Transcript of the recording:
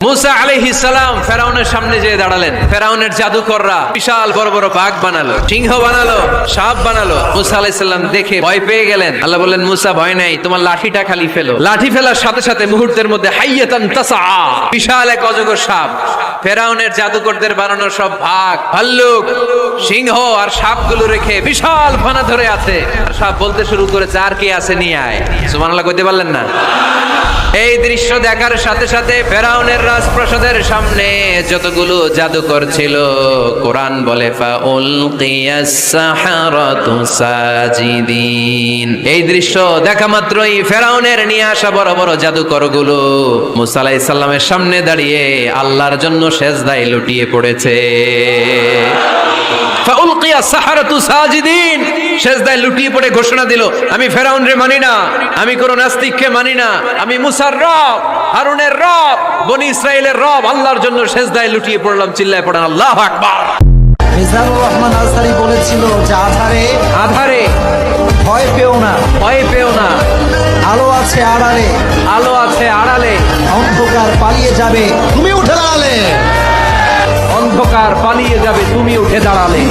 মুসা আলাইহিস সালাম ফেরাউনের সামনে যেয়ে দাঁড়ালেন। ফেরাউনের জাদুকররা বিশাল বড় বড় বাঘ বানালো, সিংহ বানালো, সাপ বানালো। মুসা আলাইহিস সালাম দেখে ভয় পেয়ে গেলেন। আল্লাহ বললেন, মুসা ভয় নাই, তোমার লাঠিটা খালি ফেলো। লাঠি ফেলার সাথে সাথে মুহূর্তের মধ্যে হাইয়াতান তাসআ, বিশাল এক অজগর সাপ। ফেরাউনের জাদুকরদের বানানো সব বাঘ, ভাল্লুক, সিংহ আর সাপগুলো রেখে বিশাল ফানা ধরে আছে। সাপ বলতে শুরু করেছে, আর কি আছে নিয়ে আয়। সুবহানাল্লাহ কইতে পারলেন না? এই দৃশ্য দেখার সাথে সাথে ফেরাউনের রাজপ্রাসাদের সামনে যতগুলো জাদুকর ছিল, কোরআন বলে ফাউলকিয়াস সাহারাতু সাজিদিন। এই দৃশ্য দেখা মাত্রই ফেরাউনের নিয়ে আসা বড় বড় জাদুকরগুলো মুসা আলাইহিস সালামের সামনে দাঁড়িয়ে আল্লাহর জন্য সেজদায় লুটিয়ে পড়েছে। ফাউলকিয়াস সাহারাতু সাজিদিন, সেজদায় লুটিয়ে পড়ে ঘোষণা দিল, আমি ফেরাউনরে মানি না, আমি কোন নাস্তিককে মানি না, আমি মুসার রব, হারুনের রব, বনি ইসরাইলের রব, আল্লাহর জন্য সেজদায় লুটিয়ে পড়লাম। চিল্লায় পড়েন আল্লাহু আকবার। মিজানুর রহমান আনসারী বলেছিল যে আধারে ভয় পেও না, ভয় পেও না, আলো আছে আড়ালে, আলো আছে আড়ালে, অন্ধকার পালিয়ে যাবে তুমি উঠে দাঁড়ালে। অন্ধকার পালিয়ে যাবে তুমি উঠে দাঁড়ালে।